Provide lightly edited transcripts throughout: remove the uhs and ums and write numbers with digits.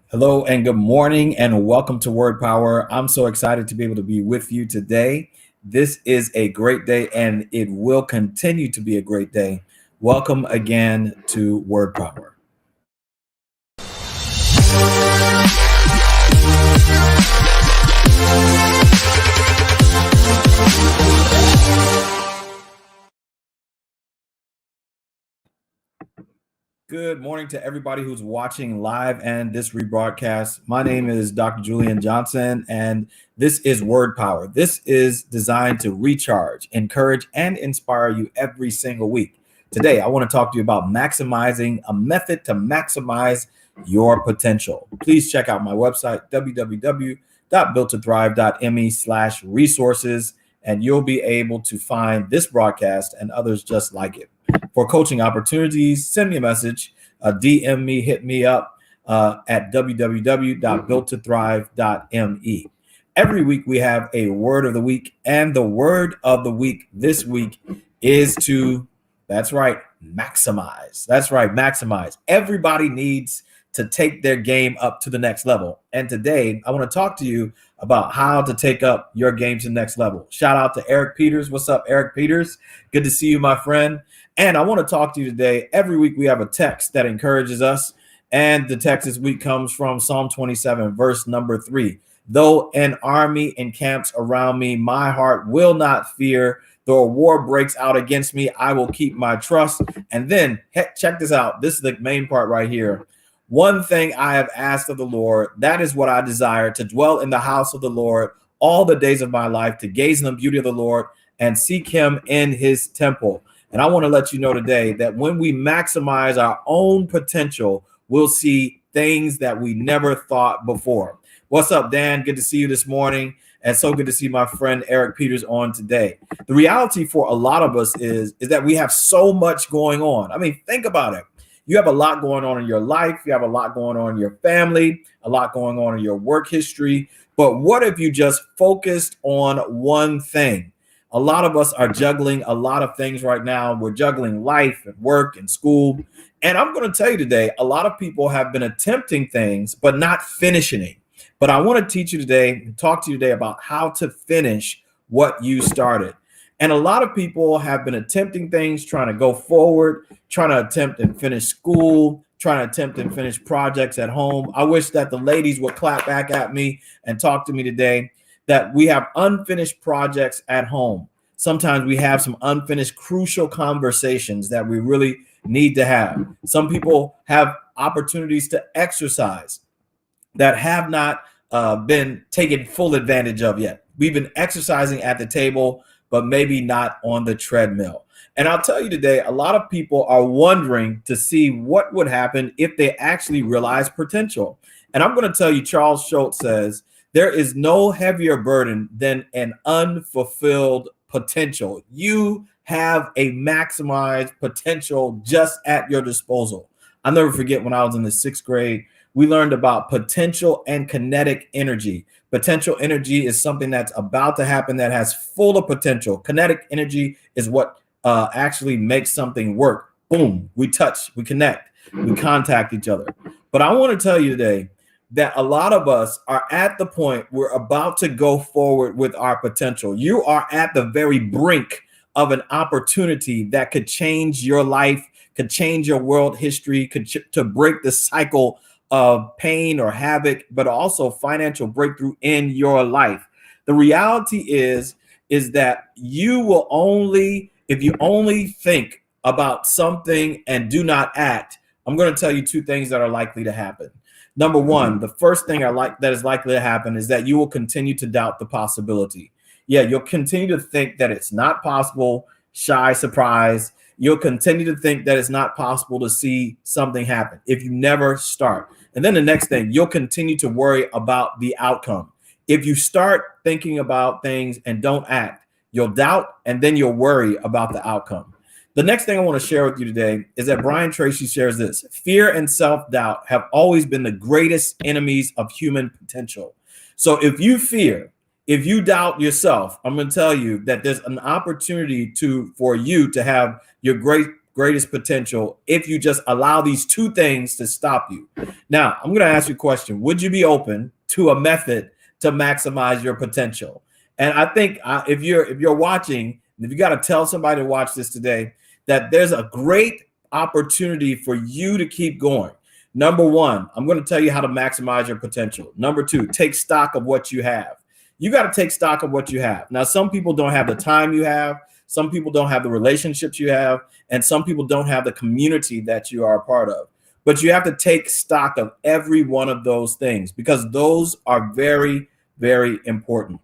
Hello and good morning and welcome to Word Power. I'm so excited to be able to be with you today. This is a great day and it will continue to be a great day. Welcome again to Word Power. Good morning to everybody who's watching live and this rebroadcast. My name is Dr. Juleun Johnson, and this is Word Power. This is designed to recharge, encourage, and inspire you every single week. Today, I want to talk to you about maximizing a method to maximize your potential. Please check out my website, www.builttothrive.me/resources, and you'll be able to find this broadcast and others just like it. For coaching opportunities, send me a message, DM me, hit me up at www.builttothrive.me. Every week we have a word of the week, and the word of the week this week is to, that's right, maximize. That's right, maximize. Everybody needs to take their game up to the next level. And today I want to talk to you about how to take up your game to the next level. Shout out to Eric Peters. What's up, Eric Peters? Good to see you, my friend. And I want to talk to you today. Every week we have a text that encourages us. And the text this week comes from Psalm 27, verse number 3. Though an army encamps around me, my heart will not fear. Though a war breaks out against me, I will keep my trust. And then check this out. This is the main part right here. One thing I have asked of the Lord, that is what I desire, to dwell in the house of the Lord all the days of my life, to gaze on the beauty of the Lord and seek him in his temple. And I want to let you know today that when we maximize our own potential, we'll see things that we never thought before. What's up, Dan? Good to see you this morning. And so good to see my friend Eric Peters on today. The reality for a lot of us is that we have so much going on. I mean, think about it. You have a lot going on in your life. You have a lot going on in your family, a lot going on in your work history. But what if you just focused on one thing? A lot of us are juggling a lot of things right now. We're juggling life and work and school. And I'm going to tell you today, a lot of people have been attempting things, but not finishing it. But I want to teach you today and talk to you today about how to finish what you started. And a lot of people have been attempting things, trying to go forward, trying to attempt and finish school, trying to attempt and finish projects at home. I wish that the ladies would clap back at me and talk to me today that we have unfinished projects at home. Sometimes we have some unfinished crucial conversations that we really need to have. Some people have opportunities to exercise that have not been taken full advantage of yet. We've been exercising at the table, but maybe not on the treadmill. And I'll tell you today, a lot of people are wondering to see what would happen if they actually realize potential. And I'm going to tell you, Charles Schultz says, there is no heavier burden than an unfulfilled potential. You have a maximized potential just at your disposal. I'll never forget when I was in the 6th grade, we learned about potential and kinetic energy. Potential energy is something that's about to happen that has full of potential. Kinetic energy is what actually makes something work. Boom, we touch, we connect, we contact each other. But I want to tell you today that a lot of us are at the point we're about to go forward with our potential. You are at the very brink of an opportunity that could change your life, could change your world history, to break the cycle of pain or havoc, but also financial breakthrough in your life. The reality is that you will only, if you only think about something and do not act, I'm going to tell you two things that are likely to happen. Number one, the first thing that is likely to happen is that you will continue to doubt the possibility. Yeah, you'll continue to think that it's not possible, shy, surprise. You'll continue to think that it's not possible to see something happen if you never start. And then the next thing, you'll continue to worry about the outcome. If you start thinking about things and don't act, you'll doubt and then you'll worry about the outcome. The next thing I want to share with you today is that Brian Tracy shares this: fear and self-doubt have always been the greatest enemies of human potential. So if you fear, if you doubt yourself, I'm going to tell you that there's an opportunity for you to have your greatest potential if you just allow these two things to stop you. Now, I'm going to ask you a question. Would you be open to a method to maximize your potential? And I think if you're watching, if you got to tell somebody to watch this today, that there's a great opportunity for you to keep going. Number one, I'm going to tell you how to maximize your potential. Number two, take stock of what you have. You got to take stock of what you have. Now, some people don't have the time you have. Some people don't have the relationships you have. And some people don't have the community that you are a part of. But you have to take stock of every one of those things because those are very, very important.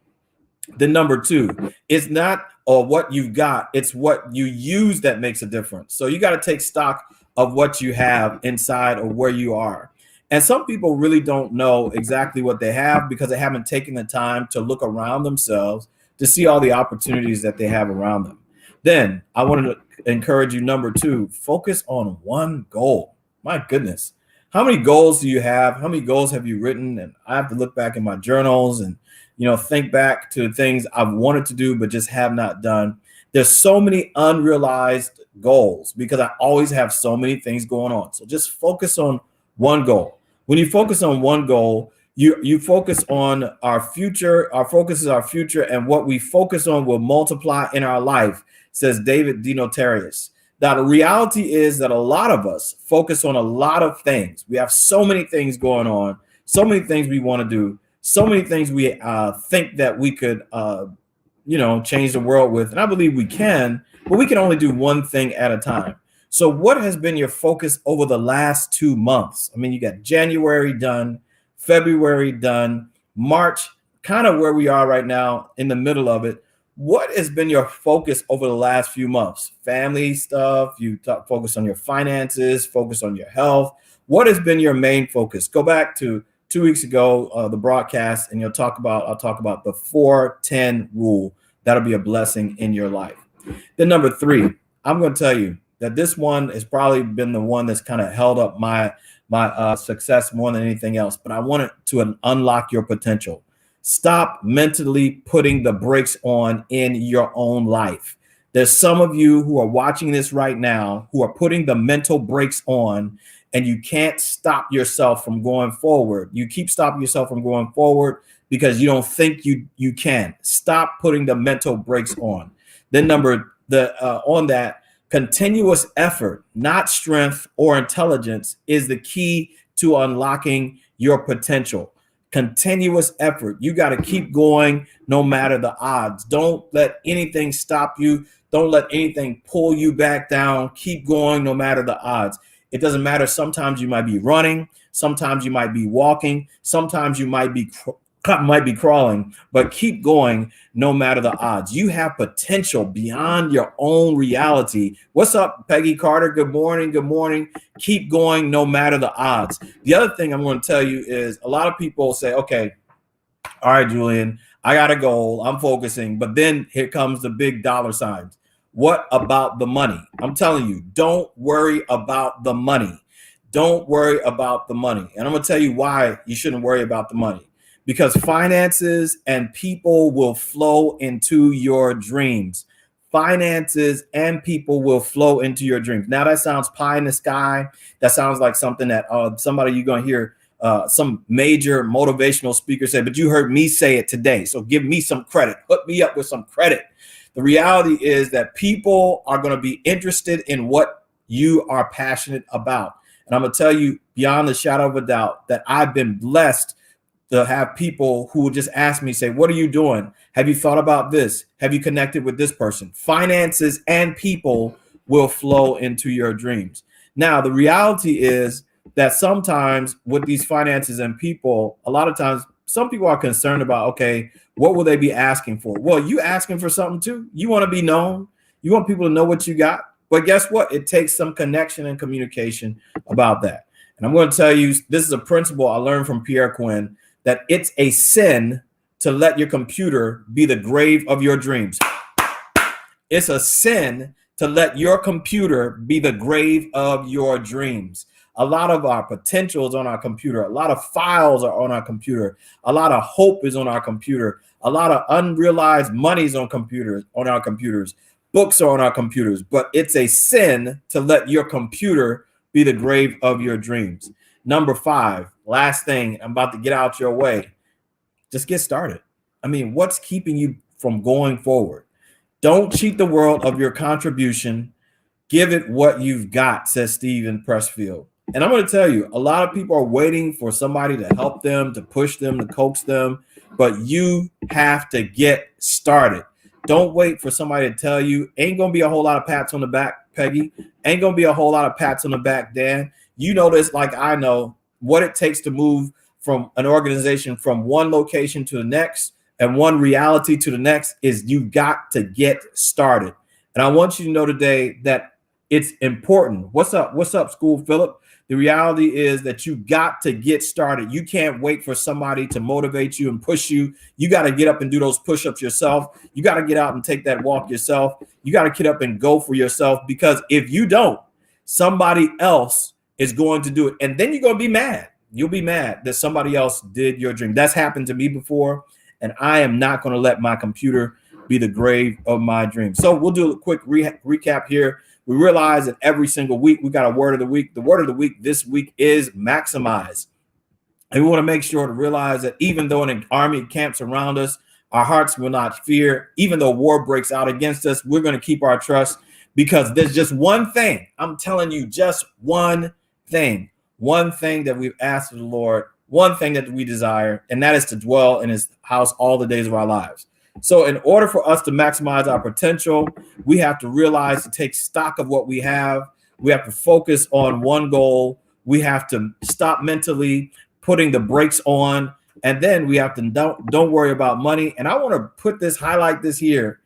Then number two, it's not what you've got, it's what you use that makes a difference. So you got to take stock of what you have inside of where you are. And some people really don't know exactly what they have because they haven't taken the time to look around themselves to see all the opportunities that they have around them. Then I wanted to encourage you, number two, focus on one goal. My goodness. How many goals do you have? How many goals have you written? And I have to look back in my journals and think back to things I've wanted to do, but just have not done. There's so many unrealized goals because I always have so many things going on. So just focus on one goal. When you focus on one goal, you focus on our future. Our focus is our future, and what we focus on will multiply in our life, says David Dinotarius. Now, the reality is that a lot of us focus on a lot of things. We have so many things going on, so many things we want to do, so many things we think that we could, change the world with. And I believe we can, but we can only do one thing at a time. So what has been your focus over the last 2 months? I mean, you got January done, February done, March, kind of where we are right now in the middle of it. What has been your focus over the last few months? Family stuff, focus on your finances, focus on your health. What has been your main focus? Go back to 2 weeks ago, the broadcast, and I'll talk about the 4-10 rule. That'll be a blessing in your life. Then number three, I'm going to tell you that this one has probably been the one that's kind of held up my success more than anything else. But I want it to unlock your potential. Stop mentally putting the brakes on in your own life. There's some of you who are watching this right now who are putting the mental brakes on, and you can't stop yourself from going forward. You keep stopping yourself from going forward because you don't think you can. Stop putting the mental brakes on. Then on that, continuous effort, not strength or intelligence, is the key to unlocking your potential. Continuous effort. You got to keep going no matter the odds. Don't let anything stop you. Don't let anything pull you back down. Keep going no matter the odds. It doesn't matter. Sometimes you might be running. Sometimes you might be walking. Sometimes you might be crawling, but keep going no matter the odds. You have potential beyond your own reality. What's up, Peggy Carter? Good morning. Good morning. Keep going no matter the odds. The other thing I'm going to tell you is a lot of people say, okay, all right, Julian, I got a goal. I'm focusing, but then here comes the big dollar signs. What about the money? I'm telling you, don't worry about the money. Don't worry about the money. And I'm going to tell you why you shouldn't worry about the money. Because finances and people will flow into your dreams. Finances and people will flow into your dreams. Now that sounds pie in the sky. That sounds like something that somebody you're going to hear some major motivational speaker say, but you heard me say it today. So give me some credit. Put me up with some credit. The reality is that people are going to be interested in what you are passionate about. And I'm going to tell you beyond the shadow of a doubt that I've been blessed to have people who will just ask me, say, what are you doing? Have you thought about this? Have you connected with this person? Finances and people will flow into your dreams. Now, the reality is that sometimes with these finances and people, a lot of times, some people are concerned about, okay, what will they be asking for? Well, you asking for something too. You want to be known. You want people to know what you got. But guess what? It takes some connection and communication about that. And I'm going to tell you, this is a principle I learned from Pierre Quinn, that it's a sin to let your computer be the grave of your dreams. It's a sin to let your computer be the grave of your dreams. A lot of our potential is on our computer. A lot of files are on our computer. A lot of hope is on our computer. A lot of unrealized money is on our computers. Books are on our computers, but it's a sin to let your computer be the grave of your dreams. Number 5, last thing, I'm about to get out your way. Just get started. I mean, what's keeping you from going forward? Don't cheat the world of your contribution. Give it what you've got, says Stephen Pressfield. And I'm going to tell you, a lot of people are waiting for somebody to help them, to push them, to coax them, but you have to get started. Don't wait for somebody to tell you. Ain't going to be a whole lot of pats on the back, Peggy. Ain't going to be a whole lot of pats on the back, Dan. You know this like I know what it takes to move from an organization from one location to the next and one reality to the next is you've got to get started. And I want you to know today that it's important. What's up? What's up, School Philip? The reality is that you got to get started. You can't wait for somebody to motivate you and push you. You got to get up and do those push-ups yourself. You got to get out and take that walk yourself. You got to get up and go for yourself, because if you don't, somebody else is going to do it. And then you're going to be mad. You'll be mad that somebody else did your dream. That's happened to me before. And I am not going to let my computer be the grave of my dreams. So we'll do a quick recap here. We realize that every single week we got a word of the week. The word of the week this week is maximize. And we want to make sure to realize that even though an army camps around us, our hearts will not fear. Even though war breaks out against us, we're going to keep our trust, because there's just one thing. I'm telling you, just one thing that we've asked of the Lord, one thing that we desire, and that is to dwell in his house all the days of our lives. So in order for us to maximize our potential, we have to realize to take stock of what we have. We have to focus on one goal. We have to stop mentally putting the brakes on. And then we have to don't worry about money. And I want to highlight this here.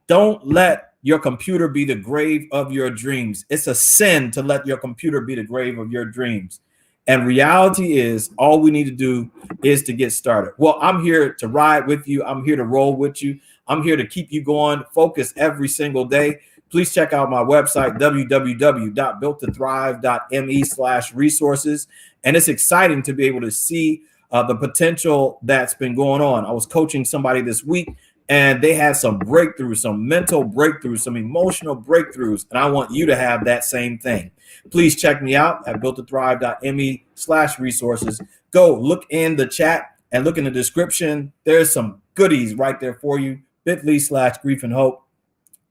Don't let your computer be the grave of your dreams. It's a sin to let your computer be the grave of your dreams. And reality is, all we need to do is to get started. Well, I'm here to ride with you. I'm here to roll with you. I'm here to keep you going. Focus every single day. Please check out my website, www.builttothrive.me/resources. And it's exciting to be able to see the potential that's been going on. I was coaching somebody this week, and they had some breakthroughs, some mental breakthroughs, some emotional breakthroughs. And I want you to have that same thing. Please check me out at builttothrive.me/resources. Go look in the chat and look in the description. There's some goodies right there for you. bit.ly/grief and hope,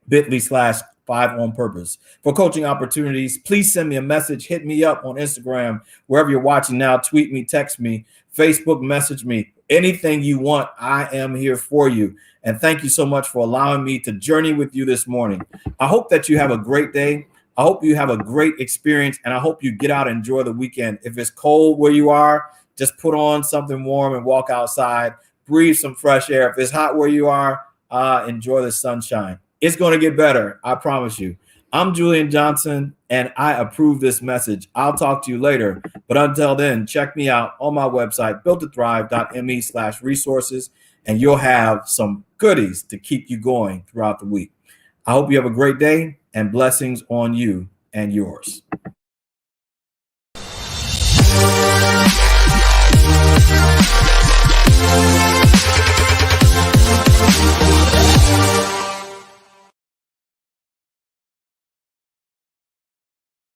bit.ly/5 on purpose. For coaching opportunities, please send me a message. Hit me up on Instagram, wherever you're watching now. Tweet me, text me, Facebook message me. Anything you want, I am here for you. And thank you so much for allowing me to journey with you this morning. I hope that you have a great day. I hope you have a great experience, and I hope you get out and enjoy the weekend. If it's cold where you are, just put on something warm and walk outside. Breathe some fresh air. If it's hot where you are, enjoy the sunshine. It's going to get better, I promise you. I'm Juleun Johnson, and I approve this message. I'll talk to you later. But until then, check me out on my website, builttothrive.me/resources, and you'll have some goodies to keep you going throughout the week. I hope you have a great day, and blessings on you and yours.